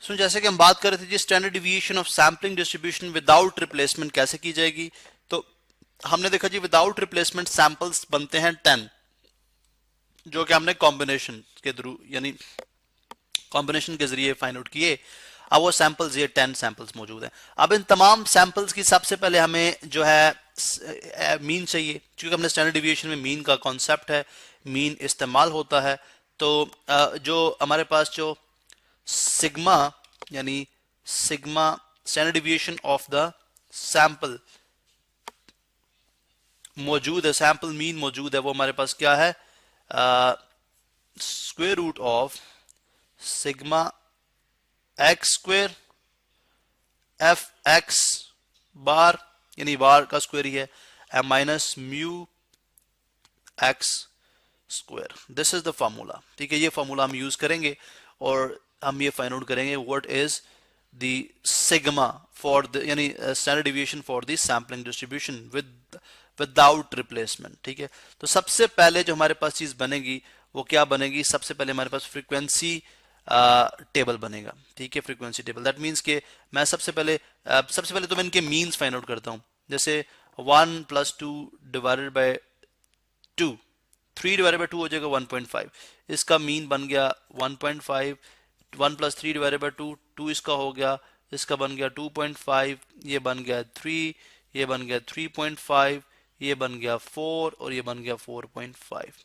सो जैसे कि हम बात कर रहे थे जी standard deviation of sampling distribution without replacement कैसे की जाएगी। तो हमने देखा जी विदाउट रिप्लेसमेंट सैंपल्स बनते हैं 10, जो कि हमने कॉम्बिनेशन के थ्रू यानी कॉम्बिनेशन के जरिए फाइंड आउट किए। अब वो सैंपल्स ये 10 सैंपल्स मौजूद हैं। अब इन तमाम सैंपल्स की सबसे पहले हमें जो है मीन चाहिए, क्योंकि हमने स्टैंडर्ड डिविएशन में मीन का कॉन्सेप्ट है, मीन इस्तेमाल होता है। तो जो हमारे पास जो सिग्मा यानी sigma standard deviation of the sample मौजूद है, सैंपल मीन मौजूद है, वो हमारे पास क्या है, square root of sigma x square f x bar यानी बार का स्क्वायर ही है m minus mu x square. This is the formula. ठीक है, ये फार्मूला हम यूज करेंगे और हम ये फाइंड आउट करेंगे what is the sigma for the यानी standard deviation for the sampling distribution without replacement. ठीक है, तो सबसे पहले जो हमारे पास चीज बनेगी वो क्या बनेगी, सबसे पहले हमारे पास फ्रीक्वेंसी टेबल बनेगा। ठीक है, फ्रीक्वेंसी टेबल दैट मीन्स के मैं सबसे पहले तो मैं इनके मीन्स फाइंड आउट करता हूं। जैसे 1 + 2 डिवाइडेड बाय 2, 3 डिवाइडेड बाय 2 हो जाएगा 1.5, इसका मीन बन गया 1.5। 1 + 3 डिवाइडेड बाय 2, 2 इसका हो गया, इसका बन गया 2.5, ये बन गया 3, ये बन गया 3.5, ये बन गया 4 और ये बन गया 4.5।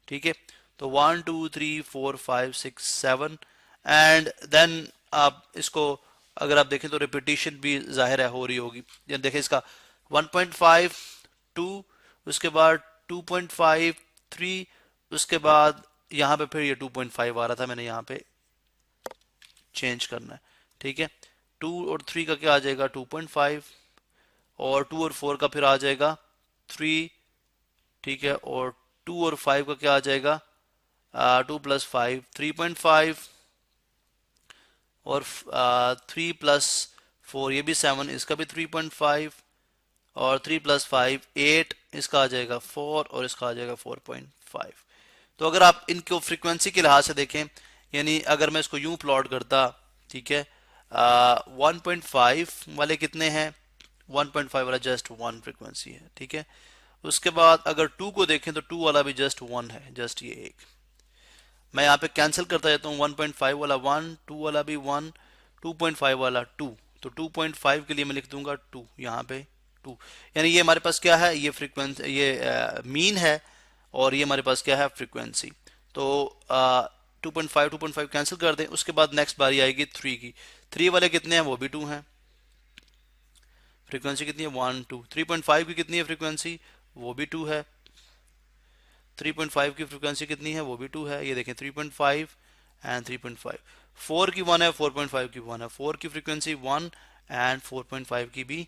ठीक है, तो 1 2 3 4 5 6 7 एंड देन आप इसको अगर आप देखें तो रिपीटिशन भी जाहिर है हो रही होगी। ये देखें इसका 1.5 2, उसके बाद 2.5 3, उसके बाद यहाँ पे फिर ये 2.5 आ रहा था, मैंने यहाँ पे चेंज करना है। ठीक है, 2 और 3 का क्या आ जाएगा 2.5 और 2 और 4 का फिर आ जाएगा 3। ठीक है, और 2 और 5 का क्या आ जाएगा 2 + 5 3.5 और 3 + 4 ये भी 7, इसका भी 3.5 और 3 + 5 8, इसका आ जाएगा 4 और इसका आ जाएगा 4.5। तो अगर आप इनको फ्रीक्वेंसी के लिहाज से देखें, यानी अगर मैं इसको यूं प्लॉट करता, ठीक है, 1.5 वाले कितने हैं, 1.5 वाला जस्ट 1 फ्रीक्वेंसी है। ठीक है, उसके बाद अगर 2 को देखें तो 2 वाला भी जस्ट 1 है, जस्ट ये एक। मैं यहाँ पे कैंसिल करता जाता हूँ, 1.5 वाला 1, 2 वाला भी 1, 2.5 वाला 2, तो 2.5 के लिए मैं लिख दूंगा 2 यहाँ पे 2। यानी ये हमारे पास क्या है, ये फ्रीक्वेंसी ये मीन है और ये हमारे पास क्या है फ्रीक्वेंसी। तो 2.5 कैंसिल कर दें, उसके बाद नेक्स्ट बारी आएगी 3 की। 3 वाले कितने हैं, वो भी 2 हैं। फ्रीक्वेंसी कितनी है 1 2। 3.5 की कितनी है फ्रीक्वेंसी, वो भी 2 है। 3.5 की फ्रीक्वेंसी कितनी है, वो भी 2 है। ये देखें 3.5 एंड 3.5। 4 की 1 है, 4.5 की 1 है। 4 की फ्रीक्वेंसी 1 एंड 4.5 की भी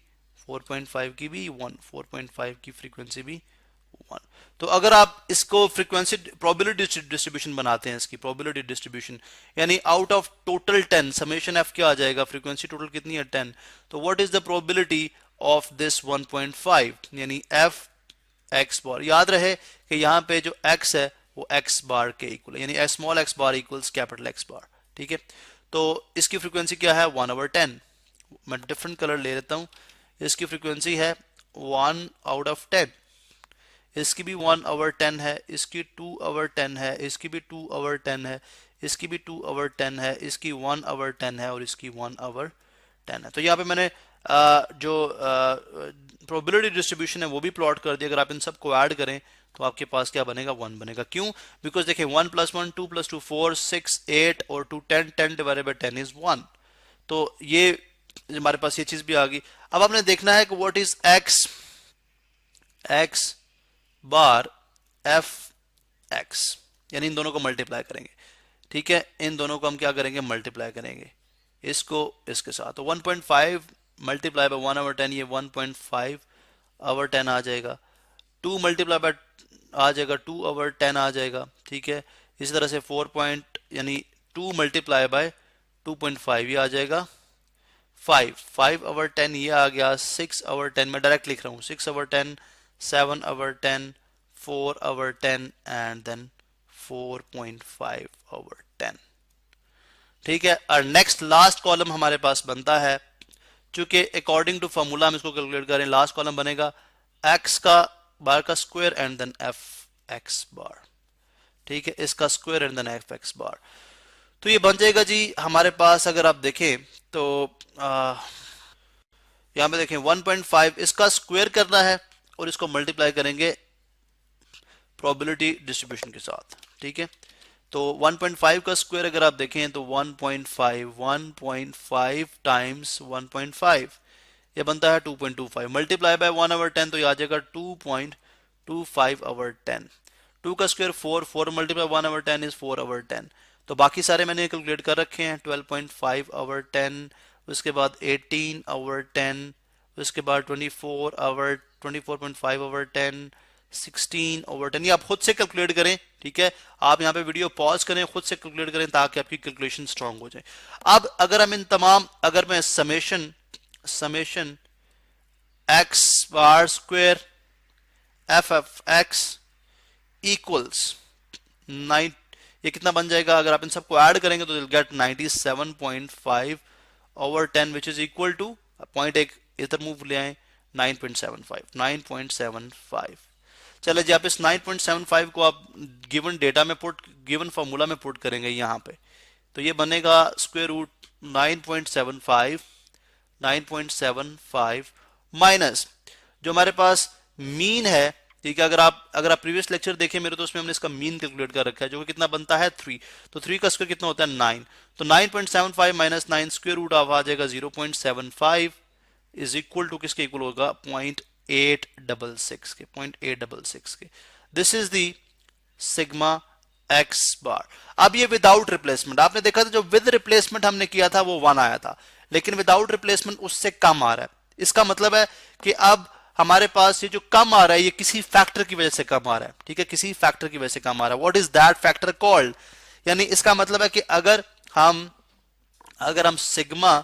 1, 4.5 की फ्रीक्वेंसी भी 1। तो अगर आप इसको फ्रीक्वेंसी प्रोबेबिलिटी डिस्ट्रीब्यूशन बनाते हैं, इसकी प्रोबेबिलिटी डिस्ट्रीब्यूशन यानी out of total 10 summation F क्या आ जाएगा, फ्रीक्वेंसी टोटल कितनी है 10, तो what is the probability of this 1.5 यानी एफ एक्स बार। याद रहे कि यहाँ पे जो एक्स है वो एक्स बार के इक्वल है, यानी स्मॉल एक्स बार इक्वल्स कैपिटल एक्स बार। ठीक है, तो इसकी फ्रीक्वेंसी क्या है 1/10। मैं डिफरेंट कलर ले लेता हूँ, इसकी फ्रीक्वेंसी है 1/10, इसकी भी 1/10 है, इसकी 2/10 है, इसकी भी 2/10 है, इसकी भी 2/10 है, इसकी 1/10 है और इसकी 1/10 है। तो यहाँ पे मैंने जो प्रोबेबिलिटी डिस्ट्रीब्यूशन है वो भी प्लॉट कर दिया। अगर आप इन सब को ऐड करें तो आपके पास क्या बनेगा 1 बनेगा। क्यों, बिकॉज देखिए 1 + 1 2 + 2 4 6 8 और 2 10, 10 डिवाइडेड बाय 10 इज 1। तो ये हमारे पास ये चीज भी आ गई। अब आपने देखना है कि what is x bar F x, यानी इन दोनों को मल्टीप्लाई करेंगे। ठीक है, इन दोनों को हम क्या करेंगे मल्टीप्लाई करेंगे, इसको इसके साथ। तो 1.5 मल्टीप्लाई बाय 1/10 ये 1.5/10 आ जाएगा। 2 मल्टीप्लाई बाय आ जाएगा 2/10 आ जाएगा। ठीक है, इसी तरह से 4 पॉइंट यानी 2 मल्टीप्लाई बाय 2.5 ये आ जाएगा 5/10 ये आ गया 6/10। मैं डायरेक्ट लिख रहा हूँ 6/10 7/10 4/10 एंड देन 4.5/10। ठीक है। और नेक्स्ट लास्ट कॉलम हमारे पास बनता है, चूंकि अकॉर्डिंग टू फॉर्मूला हम इसको कैलकुलेट करें, लास्ट कॉलम बनेगा एक्स का बार का square and then f x bar. ठीक है, इसका square and then f x bar. तो ये बन जाएगा जी हमारे पास, अगर आप देखें तो यहां पे देखें 1.5 इसका स्क्वायर करना है और इसको मल्टीप्लाई करेंगे प्रोबेबिलिटी डिस्ट्रीब्यूशन के साथ। ठीक है, तो 1.5 का स्क्वायर अगर आप देखें तो 1.5 टाइम्स 1.5 ये बनता है 2.25 मल्टीप्लाई बाय 1/10 तो ये आ जाएगा 2.25/10। 2 का स्क्वायर 4 मल्टीप्लाई 1/10 इज 4/10। तो बाकी सारे मैंने कैलकुलेट कर रखे हैं, 12.5/10, उसके बाद 18/10, उसके बाद 24/10, 16/10, ये आप खुद से कैलकुलेट करें। ठीक है, आप यहाँ पे वीडियो पॉज करें, खुद से कैलकुलेट करें ताकि आपकी कैलकुलेशन स्ट्रांग हो जाए। अब अगर हम इन तमाम, अगर मैं summation x bar square f f x equals 9, ये कितना बन जाएगा, अगर आप इन सबको ऐड करेंगे तो will get 97.5/10 which is equal two point, एक इधर मूव ले आए 9.75। चले जी, आप इस 9.75 को आप गिवन डेटा में गिवन फॉर्मूला में पुट करेंगे यहाँ पे, तो ये बनेगा स्क्वायर रूट 9.75 माइनस जो हमारे पास मीन है। ठीक है, अगर आप प्रीवियस लेक्चर देखें मेरे, तो उसमें हमने इसका मीन कैलकुलेट कर रखा है जो कि कितना बनता है 3, तो 3 का स्क्वायर कितना होता है 9, तो 9.75 माइनस 9 स्क्वायर रूट ऑफ आ जाएगा 0.75 इज इक्वल टू किसके इक्वल होगा 0.866 के, 0.866 के। This is the sigma x bar. अब ये विदाउट रिप्लेसमेंट, आपने देखा था जो विद रिप्लेसमेंट हमने किया था वो 1 आया था, लेकिन विदाउट रिप्लेसमेंट उससे कम आ रहा है। इसका मतलब है कि अब हमारे पास ये जो कम आ रहा है ये किसी फैक्टर की वजह से कम आ रहा है। ठीक है, किसी फैक्टर की वजह से कम आ रहा है। What is that factor called, यानी इसका मतलब है कि अगर हम सिग्मा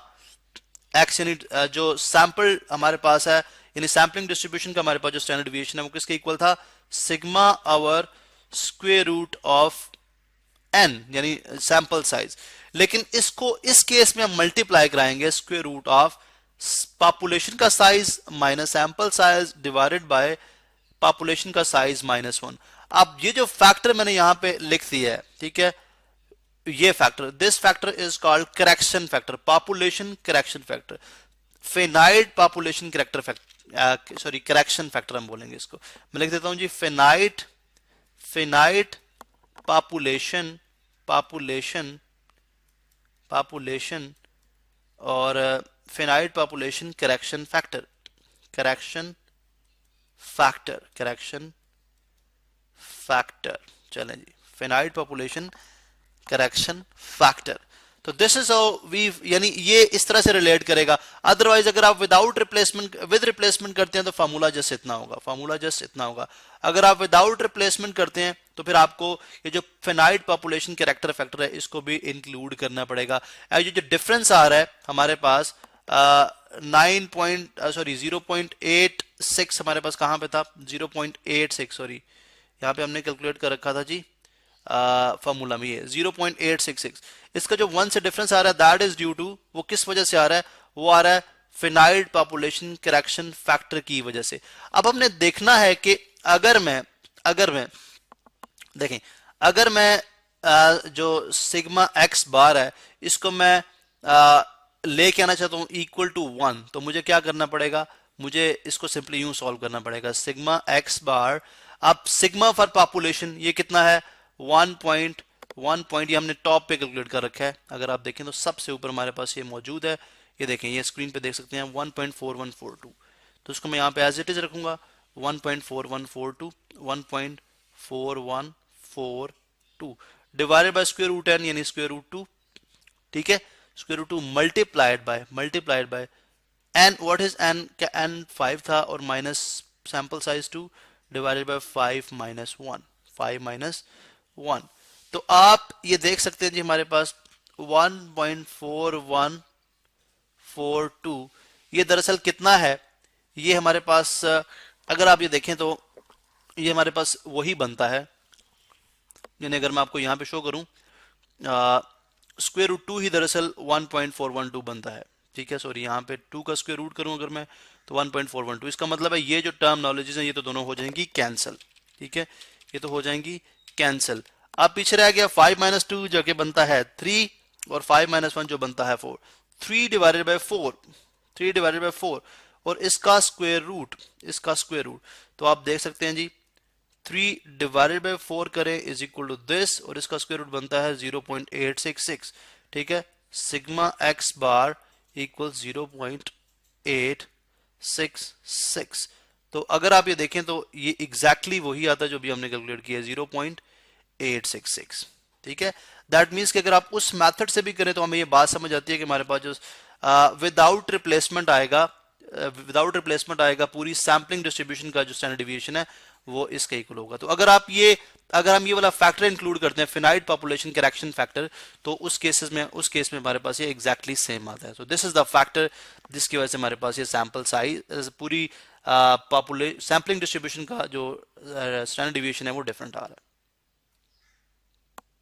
एक्स यानी जो सैंपल हमारे पास है, यानी सैम्पलिंग डिस्ट्रीब्यूशन का हमारे पास जो स्टैंडर्ड डिवीएशन है वो किसके इक्वल था, sigma over square root of n यानी सैंपल साइज। लेकिन इसको इस केस में हम मल्टीप्लाई कराएंगे स्क्वायर रूट ऑफ पॉपुलेशन का size minus sample size divided by population का साइज -1। अब ये जो फैक्टर मैंने यहां पे लिख दिया है, ठीक है, ये factor, this factor is called correction factor, population correction factor, finite population character factor, sorry correction factor हम बोलेंगे इसको। मैं लिख देता हूं जी फिनाइट पॉपुलेशन और फिनाइट पॉपुलेशन करेक्शन फैक्टर चलें जी, फिनाइट पॉपुलेशन करेक्शन फैक्टर। तो दिस इज हाउ वी, यानी ये इस तरह से रिलेट करेगा। अदरवाइज अगर आप विदाउट रिप्लेसमेंट विद रिप्लेसमेंट करते हैं तो फार्मूला जस्ट इतना होगा, अगर आप विदाउट रिप्लेसमेंट करते हैं तो फिर आपको ये जो फिनाइट पॉपुलेशन कैरेक्टर फैक्टर है इसको भी इंक्लूड करना पड़ेगा। ये जो डिफरेंस आ रहा है हमारे पास 0.86 हमारे पास कहां पे था, 0.86, सॉरी यहाँ पे हमने कैलकुलेट कर रखा था जी फॉर्मूला में, ये 0.866, इसका जो 1 से डिफरेंस आ रहा है दैट इज ड्यू टू, वो किस वजह से आ रहा है, वो आ रहा है फिनाइट पॉपुलेशन करेक्शन फैक्टर की वजह से। अब हमने देखना है कि अगर मैं देखें, अगर मैं जो सिग्मा एक्स बार है इसको मैं लेके आना चाहता हूं इक्वल टू 1, तो मुझे क्या करना पड़ेगा, मुझे इसको सिंपली यूं सॉल्व करना पड़ेगा। सिग्मा एक्स बार, अब सिग्मा फॉर पॉपुलेशन ये कितना है 1.1, ये हमने टॉप पे कैलकुलेट कर रखा है। अगर आप देखें तो सबसे ऊपर हमारे पास ये मौजूद है, ये देखें, ये स्क्रीन पे देख सकते हैं 1.4142, तो इसको मैं यहाँ पे एज इट इज रखूंगा 1.4142 1.4142 divided by square root n यानी स्क्वायर रूट 2, ठीक है, square root 2 multiplied by n, what is n, क्या n 5 था और minus sample size 2 divided by 5 minus 1। तो आप ये देख सकते हैं जी हमारे पास 1.4142 ये दरअसल कितना है, ये हमारे पास अगर आप ये देखें तो ये हमारे पास वही बनता है, यानी अगर मैं आपको यहां पे शो करूं स्क्वायर रूट 2 ही दरअसल 1.412 बनता है, ठीक है। सॉरी, यहाँ पे 2 का स्क्वायर रूट करूं अगर मैं तो 1.412, इसका मतलब है ये जो टर्मिनोलॉजीज हैं ये तो दोनों हो जाएंगी कैंसिल, ठीक है, ये तो हो जाएंगी कैंसिल। अब पीछे रह गया 5 माइनस 2 जो कि बनता है 3 और 5 माइनस 1 जो बनता है 4। 3 डिवाइडेड बाय 4, 3 डिवाइडेड बाय 4 और इसका स्क्वायर रूट, इसका स्क्वायर रूट, तो आप देख सकते हैं जी 3 डिवाइडेड बाय 4 करें इज इक्वल टू दिस और इसका स्क्वायर रूट बनता है 0.866, ठीक है। सिग्मा एक्स बार इक्वल 0.866। तो अगर आप ये देखें तो ये एग्जैक्टली वही आता है जो भी हमने कैलकुलेट किया है 0.866, ठीक है। दैट मीन्स कि अगर आप उस मेथड से भी करें तो हमें ये बात समझ आती है कि हमारे पास जो विदाउट रिप्लेसमेंट आएगा, विदाउट रिप्लेसमेंट आएगा पूरी सैम्पलिंग डिस्ट्रीब्यूशन का जो स्टैंडर्ड डिविएशन है वो इसके इक्वल होगा। तो अगर हम ये वाला फैक्टर इंक्लूड करते हैं फिनाइट पॉपुलेशन करेक्शन फैक्टर, तो उस केस में हमारे पास ये एग्जैक्टली सेम आता है। So this is the factor जिसकी वजह से हमारे पास ये सैंपल साइज पूरी सैम्पलिंग डिस्ट्रीब्यूशन का जो स्टैंडर्ड डिविएशन है वो डिफरेंट आ रहा है।